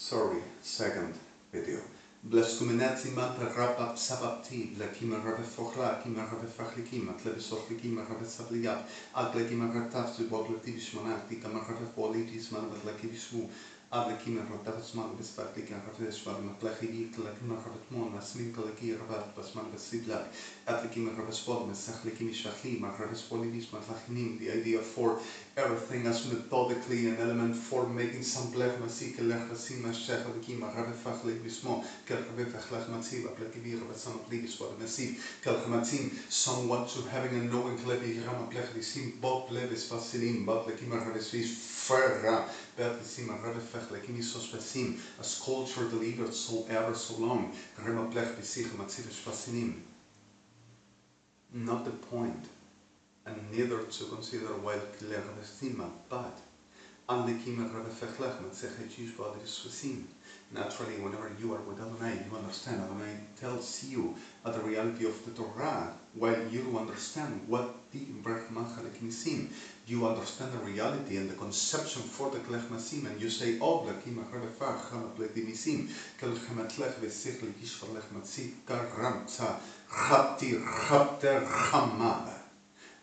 second video. Bleskumenetzi matarabab sababti, lakima rabefochla, kima rabefachlikim, atlebisochlikim, rabesabligab, atlekima ratafsu, bogletivismanati, kama rabefolitis man, atlekivismu, adlekima ratafsman, bespatlika, rabeswal, matlachigi, lakima rabetmon, asmin, kalaki, rabat, basman, besiblak, atlekima rabespol, mesachlikim, shachlim, rabespolivis, matlachinim, the idea for everything as methodically an element for making some blech masik, lech masim, mashech, adlekim, rabefachlik, bismo, someone to having a knowing as culture delivered so ever so long. Not the point, and neither to consider while but naturally, whenever you are with Adonai, you understand. Adonai tells you the reality of the Torah, while you understand what the Brahman Chalekim. You understand the reality and the conception for the Klech Masim, and you say, "Oh, Lakim Achalefach Chamapleti Misim, Kelchamatlech Vesich Likish Lech Matzit Karamta Chapti Chapter Chamab,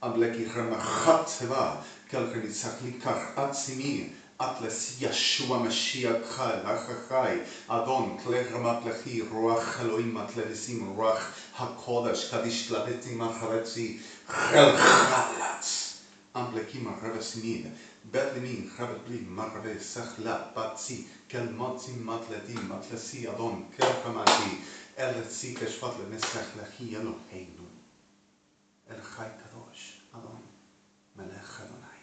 Ableki Chamachat Seva, Kelchanitzach Likach Atzimi." Atlas Yeshua Mashiach Chai Achachai Adon Klech Ramaplechi Ruach Elohim Atlevisim Ruach HaKodesh Kadish Klabetim Achavetzi Chel Chalatz Amblekim Aravesimid Betlimin Chavetbli Marave Sachla Batzi Kel Motzim Matletim Matlesi Adon Kel Chamati Eletzi Keshvat Lenesach Lechi Eloheinu El Chai Kadosh Adon Melech Adonai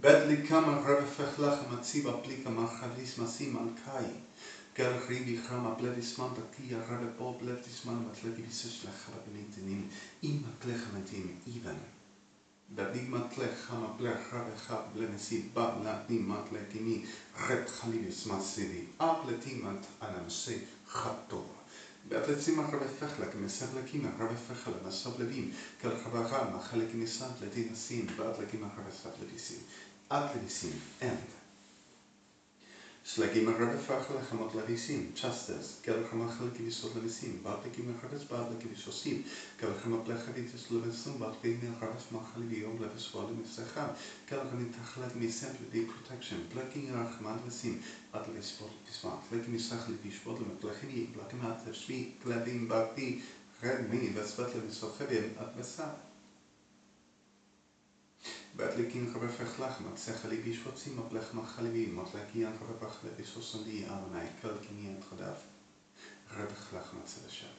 Bedli kama rabefechlach matziba plika marchavis masim al kai. Kel ribi chama blevisman takia rabepol blevisman matlegivisesh lechabinitinim im klechamatim even. Bedig matlech chama blech rabecha blemesid ba latim matletimi ret chalivis masivi apletimat anamse chato. Beatletzim rabefechlak mesablekim rabefechel masablevim kel chabacha machalekim isabletin asim beatlekim rabesablevisim. Atlevisim and Shlakim Rabefachel Hamatlavisim, Chastas, Kelhamachel Kivisot Levisim, Batlekim Rabes Badlekivisosim, Kelhamaplechavitis Levisum, Batlekim Rabes Machalivio, Levis Volim Secham, Kelhanitachlet Misempli protection, Blacking Archman Lesim, Atlevis Pismat, Lekim Sachlivish Bodlem, Blachini, Blackimat, Shvi, Glebim Bakti, Red Me, Vesvetlevisochem, at Vesat. Batlekin Rabefechlach, Matsechali Bishwatsim, Mablech Machalivi, Matlakian Rabach Levisosandi, Avanai, Kelkini and Khadav, Rebechlach Matsedashav.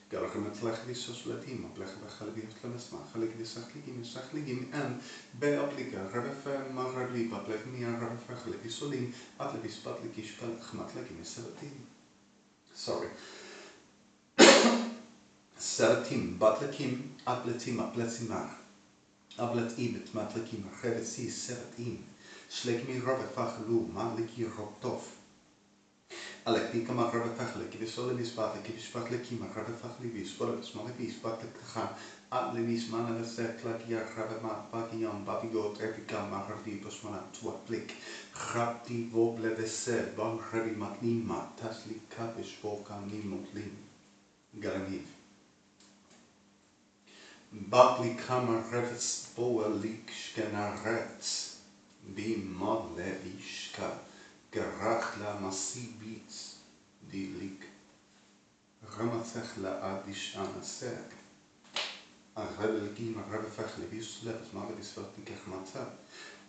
Galakametlach Visos Latim, Mablech Bachalivi Tlemesma, Halikivisachligim, Sachligim, and Beaplika, Rebefem, Marabli, Bablech Mia, Rabefach Levisolim, Atlevis Batlikish Pelch Matlakim, 17. Seratim, Batlekim, Abletim, Abletimach, Ablet Ibet, Matlekim, Revetsi, Seratim, Schlegmi Rovefachlu, Matleki Rotov, Aleknika Rovefachleki, Visolemis Batleki, Spatlekim, Rovefachlivis, Bolevis, Malevis, Batlekha, Atlevis, Manavese, Klakia, Ravemat, Bagion, Babigot, Epika, Mahardi, Bosmana, Tuaplik, Rapti, Voblevese, Bon Revi Matnima, Tasli Kapish, Volkanim, Motlim, Galamiv. Bakli kamer revets boelik skenarets bim modlevishka gerachla masibits dilik ramathechla adish anasek arvelgim revefech levis leves malevis vertikach matza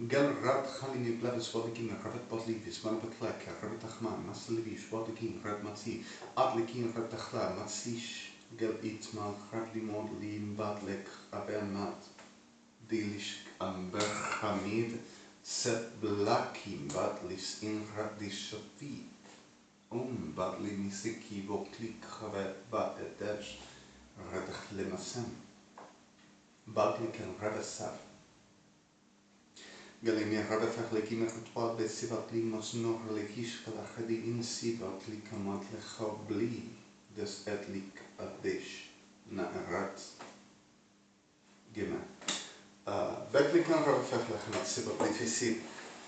gel rat khalini bleves vodikin revet bodlivis manbetlek revet achman maslevish vodikin red matzi adlikin retachla matsish Gel itmal Rablimod Lim Badlek Abenmat Dilish Amberhamid Set Blakim Badlis in Radishavi Badli Nisiki Voklik Havet Batedesh Radach Lemasem Badlik and Ravesav Galimia Rabefachlekim Rutbad Besivatli Mosnor Lekish Kalachadi in Sivatli Kamat Lechabli Des etlik adish na'arat gimel. Beklikan rabefechlech matzibot lifisit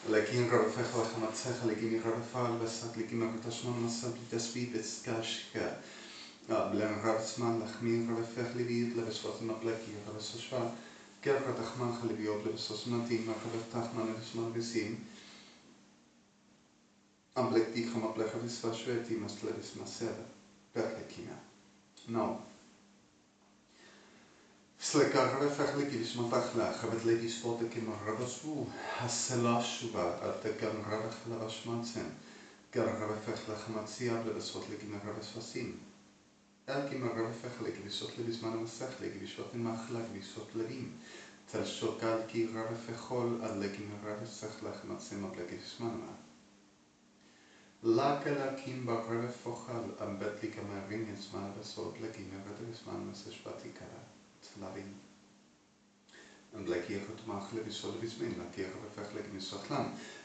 Lekin rarefech lechamatzecha, lekin rarefal besat, lekin rartashman masat, litasvi betskashka. Blen rartsman lachmin rarefech leviit lebesvatin apleki rarasashva. Ker ratachman chaleviot lebesosmatim, rartachman lebesman vesim. Amplekti chamaplecha visvashveti mastlevis maseda. Perlekina. Now, Slekar rarefech lekivis matachla, chabet levis fotekim rarasvu, haselashuva, atekan rarech lavashmatzen, ker rarefech lechamatziab lebesot lekim rarasvasim. Elkim rarefech lekivisot levisman masech lekivisot machla lekivisot levim. Tel shokal ki rarefechol ad lekim rarefech lechamatzem ab lekivismanma. Lakelakim barrefochal ambet likamerin yesman besot lekim rarefesman maseshvatikara. Lavin. And like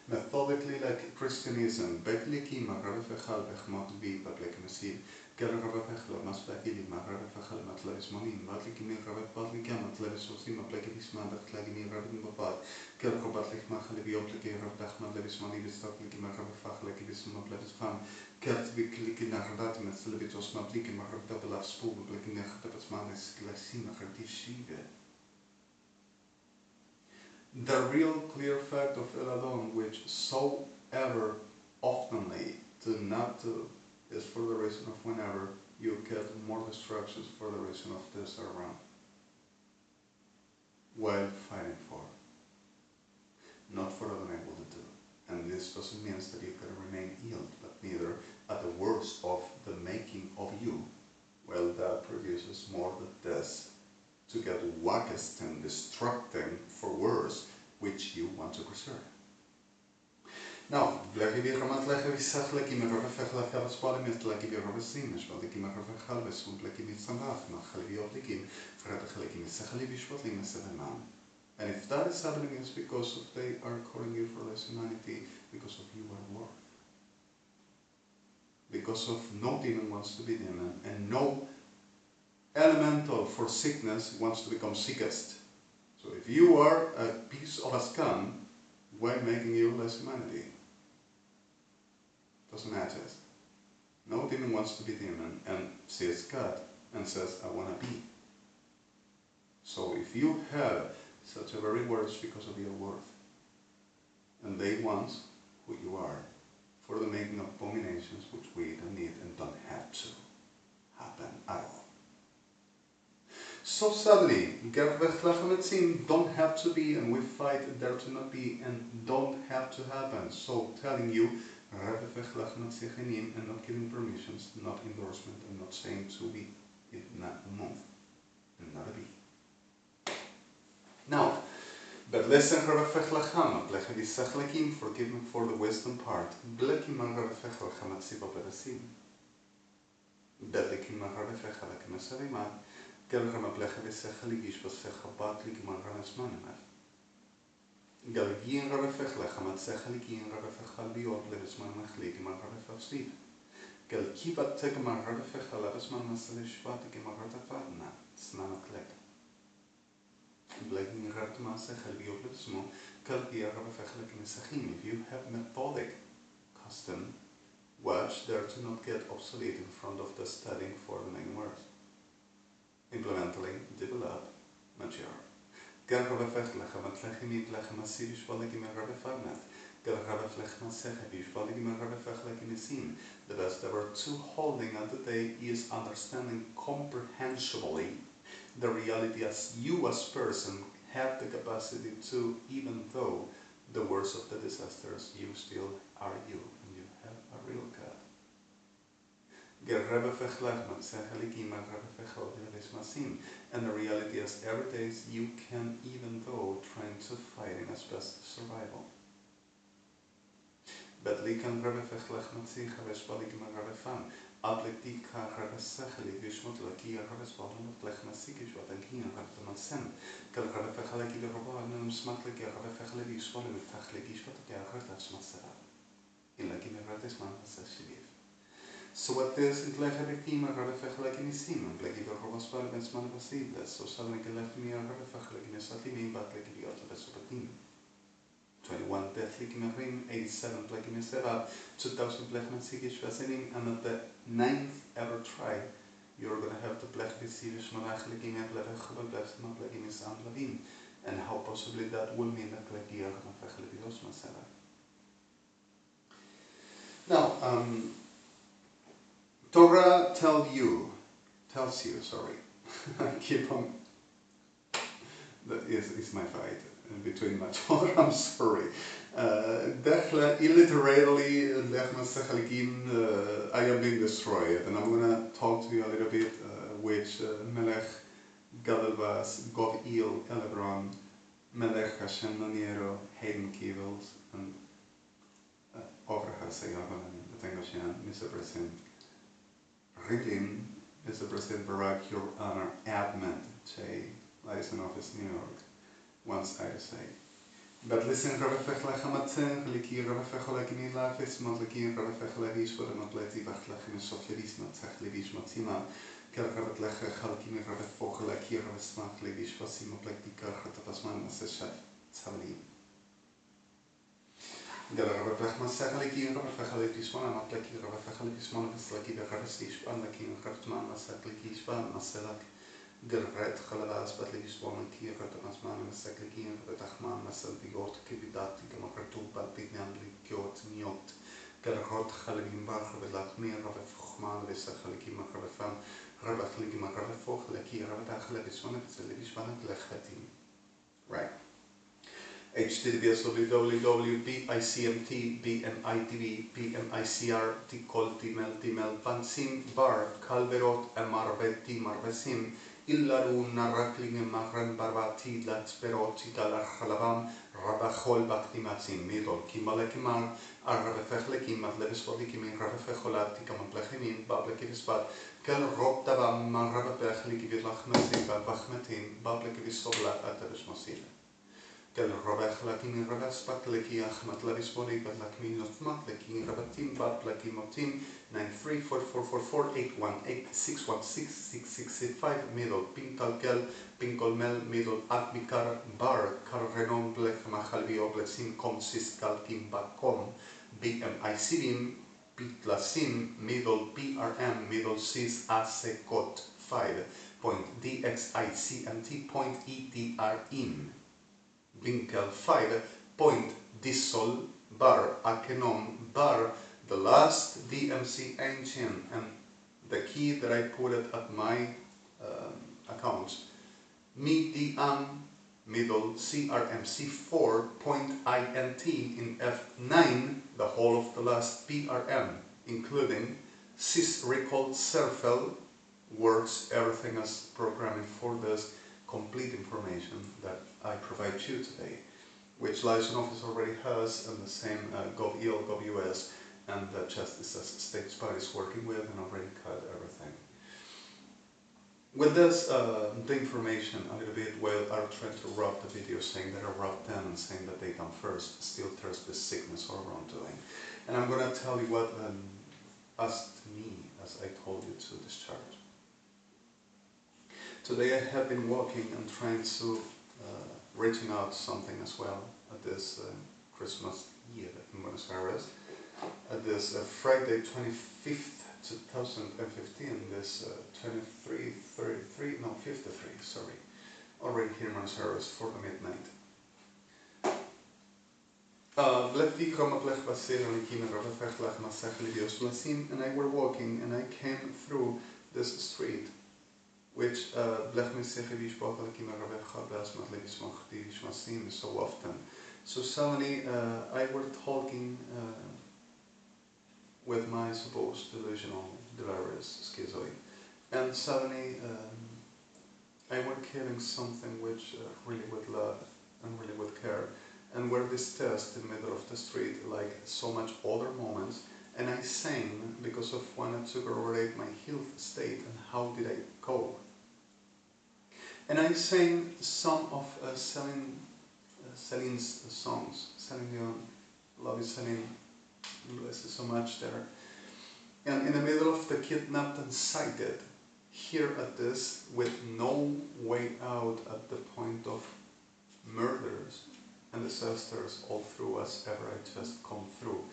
methodically like Christianism, Betliki Maravefechal Bechmat B. Bablekmesil, Garavefechla, Maslakili, Maravefechal Matlevismonin, Batlikimi Ravet Batlikam, Matlevisosim, Ablekivisman, Batlagimi Rabin Babat, Kelrobatlik Machalebioplik, Rabdachman Levismani, Vistaklik Maravefach, Lekivism of Levisfam, Kertviklik in Ardat, Metlevitos Mablik, Maravdabalav Spool, Blekinech, Tapasmanis, Glasim, Hardishive. The real clear fact of Eladon, which so ever oftenly to not to, is for the reason of whenever you get more distractions for the reason of this around, while fighting for, not for unable to do. And this doesn't mean that you can remain ill, but neither at the worst of the making of you. Well, that produces more than this. To get wackest and destructing for worse, which you want to preserve. Now, and if that is happening, it's because of they are calling you for less humanity, because of you are worth. Because of no demon wants to be demon, and no elemental for sickness wants to become sickest. So if you are a piece of a scum, why making you less humanity? Doesn't matter. No demon wants to be demon and sees God and says, I want to be. So if you have such a very words because of your worth, and they want who you are for the making of abominations which we don't need and don't have to happen at all. So suddenly, don't have to be, and we fight there to not be, and don't have to happen. So telling you, and not giving permissions, not endorsement, and not saying to be, if not move, and not a be. Now, but listen, forgive me for the wisdom part. Galram aplecha vesechali gishvasfecha batli gimanranes manimaf. Galgin rarefechla chamatsechali gin rarefechal biot levisman machli gimanrarefavstiv. Galkivat tegman rarefecha levisman masalishvat gimanratafadna snanaklek. Blagin ratmasechal biot levismo galgia rarefechla gimisachim. If you have methodic custom, watch there to not get obsolete in front of the studying for the main words. Implementally develop, mature. Garravefech lechamatlechem lechamasi vishvalegim garravefagmat. Garravefech masechem vishvalegim garravefech lekimisim. The best ever to holding at the day is understanding comprehensively the reality as you as person have the capacity to, even though the worst of the disasters, you still are you, and you have a real God. And the reality is every day you can, even though trying to fight in as best survival. But likan rebefech lechmatzi chaveshbalik magarefan apletika rebesecheli vishmot laki rebesbalon lechmatzi kishvat ankin rebetamansem kal rebefech laki beroban smatleki rebefech levi shvole betachleki shvat keachretas matsara in laki meradesman hasashiliv. So what this is like everything I rather feel like in him and like if I was well against man was seedless, so suddenly left me I rather feel like in a satiny but like the other supporting. 21 Deathlikimerim, 87 Plekimisera, 2000 Plechmansikish Vasinim, and at the 9th ever try, you're going to have the Plechbisivish Malachlikim Plevechel Plechma Plekimis Amlavim, and how possibly that will mean that Plekiach Mafechelibios Masera. Now, Torah tells you, I keep on, that is my fight in between my Torah, I'm sorry. Dechla, illiterally, I am being destroyed, and I'm going to talk to you a little bit, which Melech Gadalvas, Gov Il, Elebron, Melech Hashem Naniero, Hayden Kivels, and Overhase Yavalan, the Tengoshan, Mr. President Rilin, Mr. President Barack, Your Honor, Admin, Che, Liaison Office, New York, once I say. But listen, Rabefech Lachamatzen, Liki Rabefech Lagini Lafis, Motlaki, Rabefech Lavish, for the Motleti Bachlachim, Sofielis, Matzach Levish, Matzima, Kelrabat Lecha, Halkimi, Rabefech Laki, Rabesmach Levish, Vasimo Plektika, Hatapasman, Seshat, Savali. Rabefech Masachaliki, Rabefech Levismon, Matlaki, Rabefech Levismon, Veslaki, Rabesish, Anlaki, Rabtman, Masakliki, Maselak. Gerret Khalalas Batlevismon, Kia, Ratamasman, Masakliki, Ratachman, Masal Bigot, Kibidati, Gamakatu, Balpignan, Likiot, Niot, Gerrot, Halim Bar, Velakmir, Ravefman, Vesachaliki, Makrafam, Rabachliki, Makrafo, Laki, Ravatach, Levismon, Televisman, Lechatim. Right. HTTPS www.bicmt, BMITV, BMICR, Tikol, Timel, Timel, Pansim, Bar, Calverot, Marveti, Marvesim, Illarun, Narakling, Magran, Barbati, Latsperot, Citalar, Halavam, Rabachol, Baktimatsim, Midol, Kimbalekimar, Arabefechlekim, Atlevispolikim, Rabefecholat, Tikamplechimin, Bablekivispat, Kel Rob Tabam, Marabepechlik, Lachmetim, Babachmetim, Bablekivisolat, Atavismosil. Kel Robech Lakin Rabas Batleki Ahmat Lavisboni, but Lakmin of Matleki, Rabatim, Batlekimotim, 93444818616665, middle, Pintal Kel, Pinkol Mel, middle, Atmikar, Bar, Karrenon, Blech Mahalbi Oblesim, Comsis Kalkim Bakom, BMICBim, Pitlasim, middle, PRM, middle, Cis Asekot 5.DXICMT.ETRIM. Winkel 5, point Dissol, bar Akenom, bar the last DMC ancient, and the key that I put it at my accounts, MIDM, middle CRMC4, point INT in F9, the whole of the last PRM, including sys recall serfel, works everything as programming for this complete information that I provide you today, which Liaison Office already has, and the same Gov.il, Gov.us, and the Justice States Parties working with, and already cut everything. With this, the information a little bit, while are trying to rob the video, saying that I robbed them and saying that they come first, still there's this sickness or wrongdoing. And I'm going to tell you what asked me, as I told you, to discharge. Today I have been walking and trying to reaching out something as well at this Christmas Eve in Buenos Aires, at this Friday 25th, 2015, this 53, sorry, already here in Buenos Aires for the midnight. And I were walking and I came through this street, which so often. So suddenly I were talking with my supposed delusional, delirious schizoid, and suddenly I were killing something which really with love and really with care, and were this test in the middle of the street like so much other moments, and I sang because of wanted to corroborate my health state and how did I go. And I sang some of Celine's songs. Celine Dion, love you Celine, bless you so much there. And in the middle of the kidnapped and sighted, here at this, with no way out at the point of murders, and disasters all through us ever I just come through,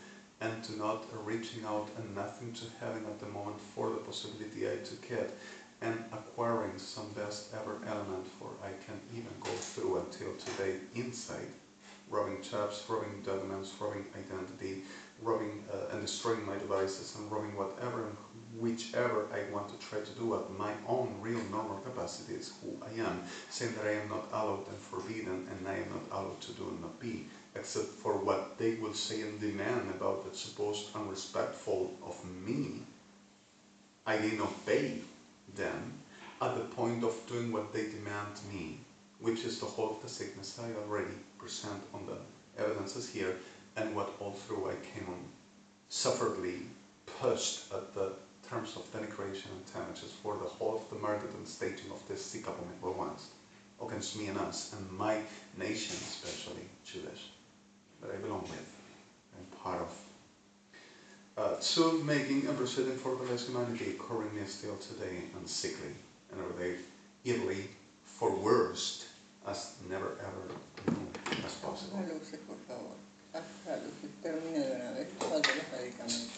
and to not reaching out and nothing to having at the moment for the possibility I to get, and acquiring some best ever element for I can even go through until today inside, robbing chaps, robbing documents, robbing identity, robbing and destroying my devices, and robbing whatever and whichever I want to try to do at my own real normal capacities, who I am, saying that I am not allowed and forbidden, and I am not allowed to do and not be, except for what they will say and demand about the supposed unrespectful of me. I didn't obey them at the point of doing what they demand me, which is the whole of the sickness I already present on the evidences here, and what all through I came on sufferedly pushed at the terms of denigration and damages for the whole of the murder and staging of this sick abominable ones against me and us and my nation, especially Jewish, that I belong with and part of. Soon making and proceeding for the less humanity, covering me still today and sickly and over there evilly for worst as never ever known as possible. Luces, por favor. Hasta luces, termine de una vez, falta los medicamentos.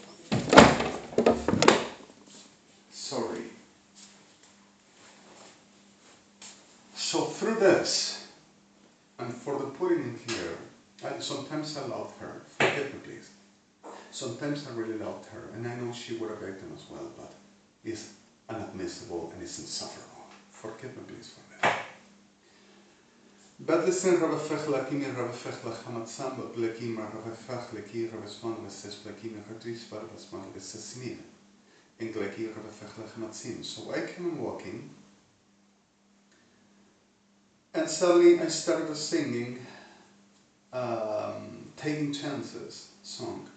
Sorry. So through this, and for the putting in here, sometimes I loved her, forgive me please. Sometimes I really loved her, and I know she would have begged them as well, but it's inadmissible and it's insufferable. Forgive me please for that. Bedlisten rabefech lakim rabefech lachamatzam lekim rabefech leki rabesman veses lekim ratris rabesman vesesmir. So I came on walking, and suddenly I started singing Taking Chances song,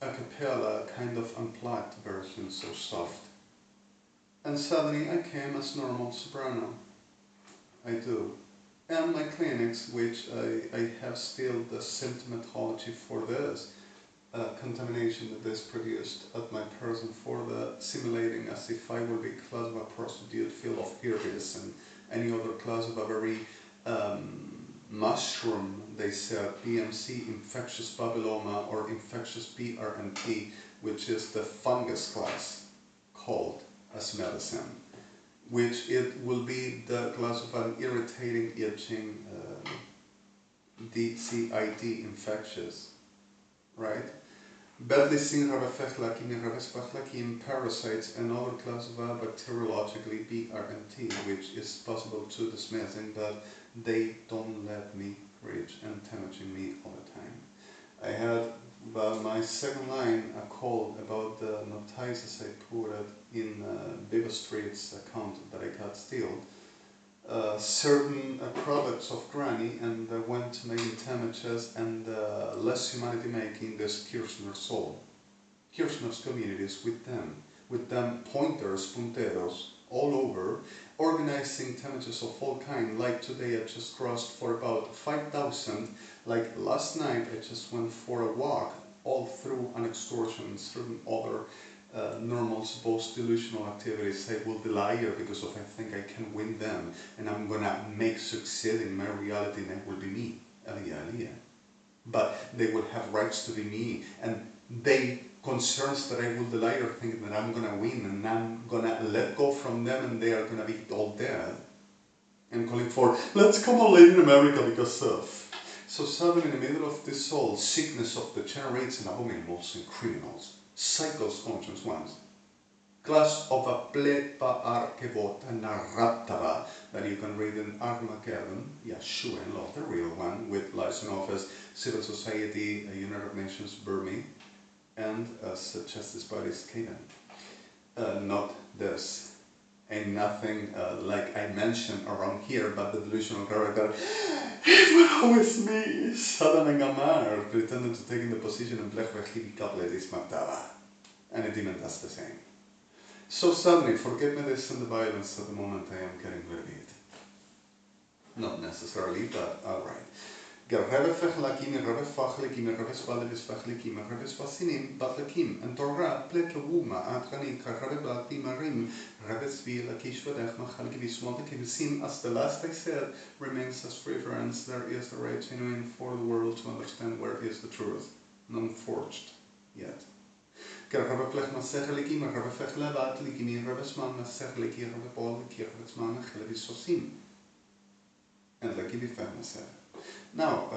a cappella, kind of unplugged version, so soft. And suddenly I came as normal soprano. I do. And my clinics, which I have still the symptomatology for this, contamination that is produced at my person for the simulating as if I will be class of a prostitute full of herpes and any other class of a very mushroom, they said, PMC, infectious papilloma, or infectious PRNT, which is the fungus class called as medicine, which it will be the class of an irritating, itching, DCID infectious, right? Badly seen parasites and other class of bacteriologically BRNT, which is possible to dismissing, but they don't let me reach and damaging me all the time. I had my second line a call about the notices I put it in Viva Street's account that I got stealed. Certain products of Granny, and went to making damages and less humanity making this KIRSCHNERS soul. KIRSCHNERS communities with them pointers, punteros, all over, organizing damages of all kind. Like today I just crossed for about 5,000, like last night I just went for a walk all through an extortion and certain other normal supposed delusional activities. I will delir because of I think I can win them and I'm gonna make succeed in my reality and it will be me, Aliyah. But they will have rights to be me, and they concerns that I will delir thinking that I'm gonna win and I'm gonna let go from them and they are gonna be all dead and calling for let's come all in America because of. So suddenly in the middle of this whole sickness of degenerates and abominables and criminals, cycles conscious ones, class of a plepa arkevota narratava that you can read in Armageddon, Yeshua and Love, the real one, with license office, civil society, United Nations, Burma, and justice bodies came in. Not this. And nothing like I mentioned around here, but the delusional character, it will always be Saddam and Amar pretending to take in the position and Blech Vachibikable is Magdala. And it even does the same. So suddenly, forget me this and the violence at the moment I am getting rid of it. Not necessarily, but alright. Gerrebe fechelakim, gerrebe fachlekim, gerrebe spalevis fechlekim, gerrebe spasinim, batlekim, and Torah pleke wuma, atranim, gerrebe blatimarim, gerrebe svila, kishvedech, machalkivis, montekivisim, as the last I said, remains as reference, there is the right genuine for the world to understand where is the truth, non-forged yet. Gerrebe plech masechelikim, gerrebe fechlebat, likim, gerrebe sman, masecheliki, gerrebe pol, gerrebe sman, chelevis sosim. And leki bifech masech. Now,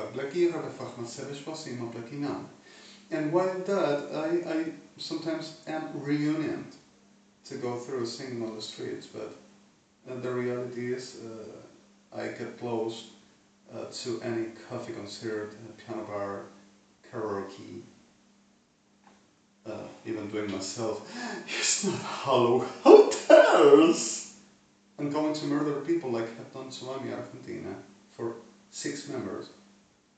and while that, I sometimes am reunion to go through singing on the streets, but the reality is I get close to any coffee concert, piano bar, karaoke, even doing myself, it's not hollow hotels, and going to murder people like have done to Argentina for 6 members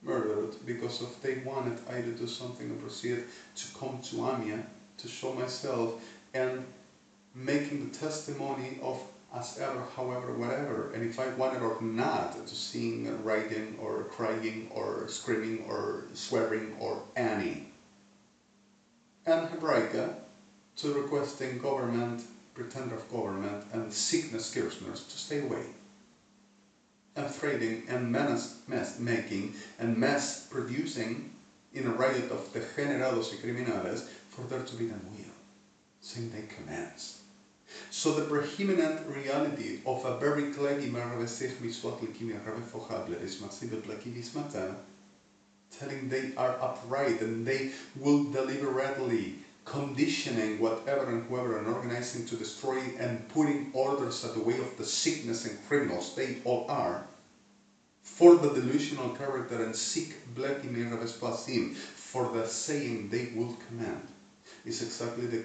murdered because of they wanted I to do something and proceed to come to Amia to show myself and making the testimony of as ever, however, whatever, and if I wanted or not to sing, writing, or crying, or screaming, or swearing, or any. And Hebraica to requesting government, pretender of government, and sickness KIRSCHNERS to stay away. And trading and mess making and mass producing in a riot of degenerados y criminales for there to be the will, same day commands. So the preeminent reality of a very klegi marvesich miswat likimi rabefochable is massive plakivis matin, telling they are upright and they will deliberately conditioning whatever and whoever and organizing to destroy and putting orders at the way of the sickness and criminals they all are for the delusional character and sick blekimir vespasim for the saying they will command is exactly the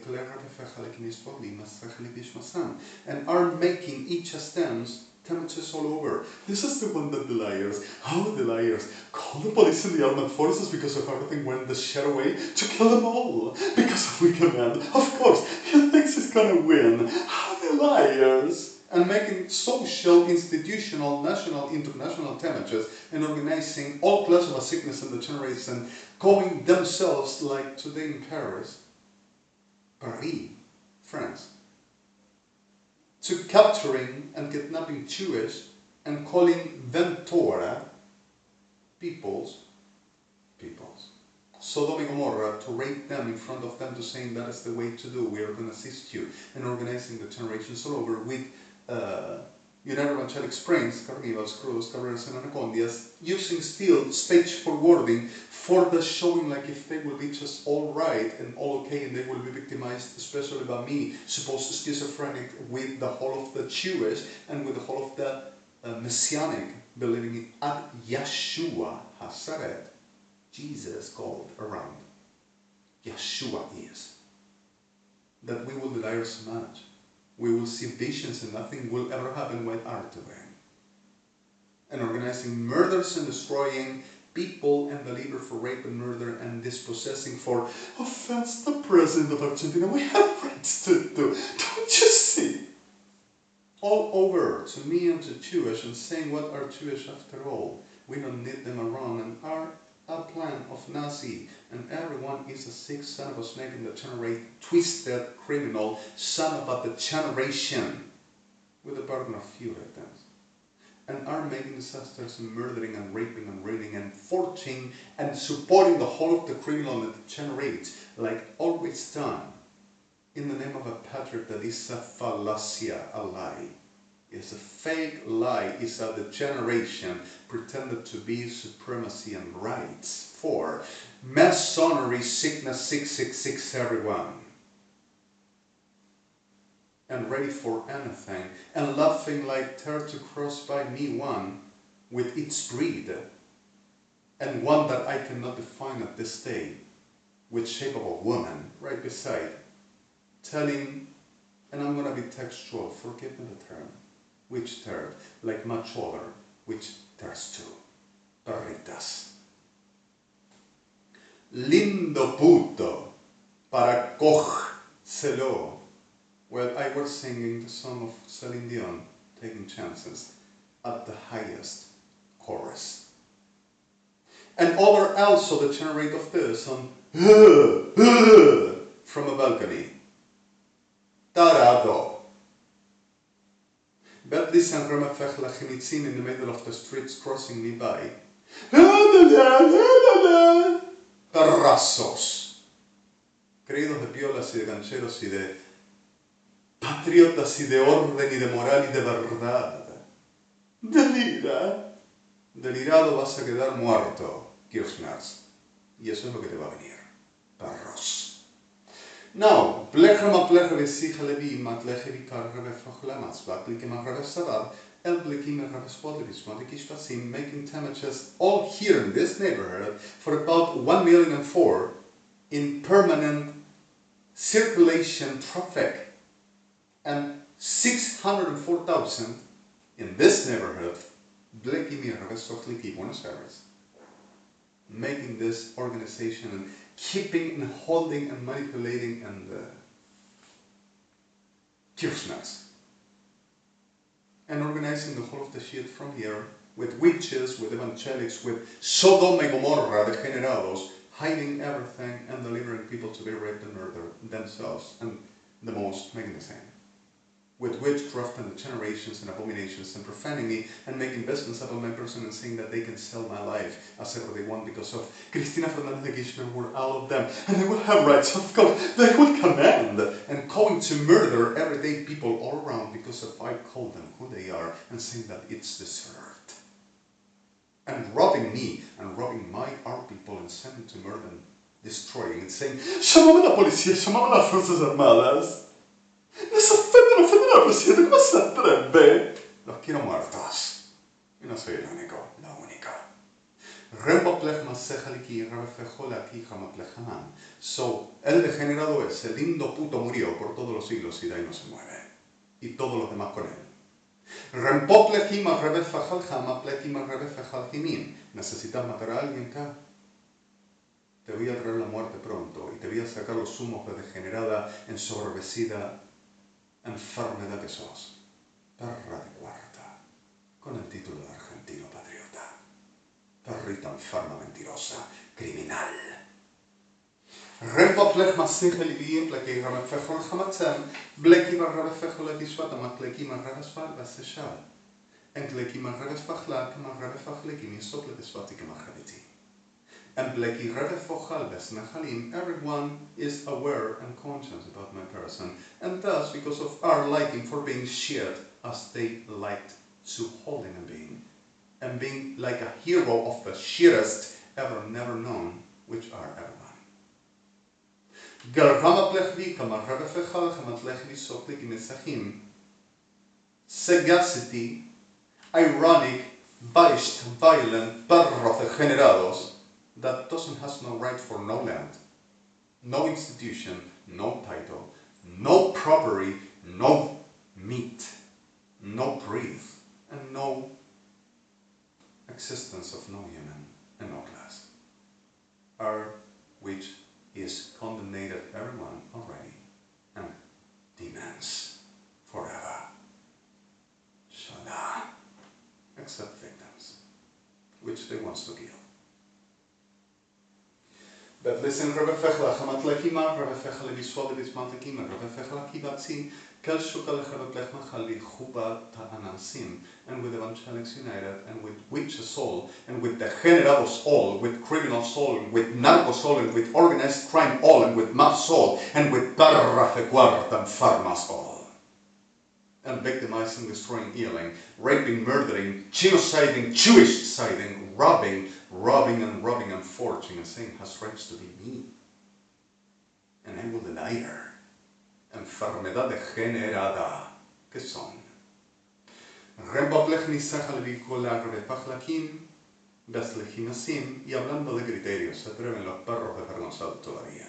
and are making each stems temperatures all over. This is the one that the liars, the liars, call the police and the armed forces because of everything went the share away to kill them all. Because we command, of course, he thinks he's gonna win. How the liars! And making social, institutional, national, international temperatures and organizing all classes of sickness and degenerates and calling themselves like today in Paris, France, to capturing and kidnapping Jewish and calling them Torah peoples, Sodom and Gomorrah, to rape them in front of them to saying that is the way to do, we are going to assist you, and organizing the generations all over with United Evangelic Springs, Carnivals, Cruz, Cabrera, and Anacondias, using still stage forwarding for the showing like if they will be just all right and all okay and they will be victimized, especially by me, supposed schizophrenic with the whole of the Jewish and with the whole of the Messianic, believing at Yeshua Hasaret, Jesus called around. Yeshua is. That we will desire so much. We will see visions and nothing will ever happen while art doing. And organizing murders and destroying people and deliver for rape and murder and dispossessing for offense the president of Argentina. We have rights to do. Don't you see? All over to me and to Jewish and saying what are Jewish after all. We don't need them around and are a plan of Nazi and everyone is a sick son of a snake in the generate twisted criminal son of a degeneration with a burden of few victims. And are making disasters and murdering and raping and ruining and forging and supporting the whole of the criminal that degenerates like always done in the name of a patriot that is a fallacia, a lie. It's a fake lie, it's a degeneration pretended to be supremacy and rights for masonry, sickness 666 everyone. And ready for anything, and laughing like tear to cross by me one with its breed, and one that I cannot define at this day, with shape of a woman right beside, telling, and I'm gonna be textual, forgive me the term, which third, like much other, which there's two, perritas. Lindo puto, para cógselo. Well, I was singing the song of Celine Dion, Taking Chances, at the highest chorus. And other also degenerate of this on from a balcony. Tarado. But this and Ramafech Lachimitzin in the middle of the streets crossing me by. Perrazos. Creídos de piolas y de gancheros y de patriotas y de orden y de moral y de verdad. Delira. Delirado vas a quedar muerto, KIRSCHNERS. Y eso es lo que te va a venir. Perros. Now, Blechama Blechevesich Levi, Matlechevikar Revefochlamas, Baklikima Revesavad, Elblikim Revespodlis, Modikishvasim, making temperatures all here in this neighborhood for about 1,004,000 in permanent circulation traffic and 604,000 in this neighborhood, Blekimi Revesochliki, Buenos Aires, making this organization and keeping and holding and manipulating and KIRSCHNERS. And organizing the whole of the shit from here with witches, with evangelics, with Sodom and Gomorrah, degenerados, hiding everything and delivering people to be raped and murdered themselves, and the most making the same. With witchcraft and generations and abominations and profaning me and making business about my person and saying that they can sell my life as ever they want because of Cristina Fernandez de Kirchner were all of them and they will have rights, of course, they will command and going to murder everyday people all around because of I call them who they are and saying that it's deserved. And robbing me and robbing our people and sending to murder and destroying and saying, llamame a la policía, llamame a las Fuerzas Armadas. Les ofenden al presidente, ¿cómo se atreve? Los quiero muertos. Y no soy el único, la única. So, el degenerado es, el lindo puto murió por todos los siglos y de ahí no se mueve. Y todos los demás con él. ¿Necesitas matar a alguien acá? Te voy a traer la muerte pronto y te voy a sacar los humos de degenerada, ensoberbecida enfermedad que sos. Perra de cuarta, con el título de argentino patriota. Perrita enferma, mentirosa, criminal. Rempa plech masich elivien pleki ramefechol chamatzem, bleki marrefechol etisvat amakleki marrefechol vaseshal. Enkleki marrefechla kemarrefechleki misot letisvati kemarrefeti. And bleki revefechal besmechalim, everyone is aware and conscious about my person, and thus, because of our liking for being shit, as they liked to holding and being like a hero of the shittest ever never known, which are everyone. Gerhama plechvika marrevefechal chamatlechvi soklik mesachim. Sagacity, ironic, bashed, violent, perros degenerados, that has no right for no land, no institution, no title, no property, no meat, no breath, and no existence of no human and no class, are which is condemned everyone already and demands forever. Shada, except victims, which they wants to kill. But listen, Rebefechla, Hamatlekima, Rebefechla, Biswal, Bismantekima, Rebefechla, Kibatsin, Kelshukal, Rebefechla, Huba, Ta'anansim, and with Evangelics United, and with witches all, and with degenerados all, with criminals all, with narcos all, and with organized crime all, and with mass all, and with Parrafequart and Farmas all. And victimizing, destroying, healing, raping, murdering, genociding, Jewish-siding, robbing and forging and saying has rights to be me. And I will deny her. Enfermedad degenerada. ¿Qué son? Y hablando de criterios, se atreven los perros desvergonzados todavía.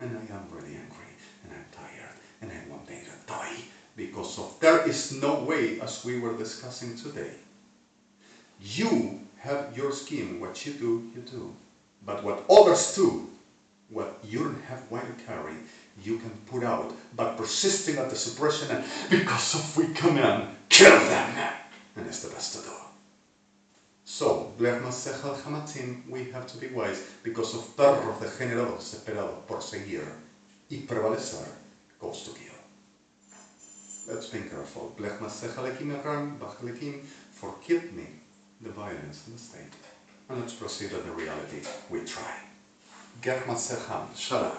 And I am really angry, and I'm tired, and I want them to die, because of there is no way, as we were discussing today. You have your scheme, what you do, but what others do, what you don't have why to carry, you can put out, but persisting at the suppression and because of we come in, kill them! And it's the best to do. So, we have to be wise because of perros degenerados desesperados por seguir y prevalecer goes to kill. Let's be careful. Forgive me the violence and the state. And let's proceed at the reality. We try. Germa Secham, Shala.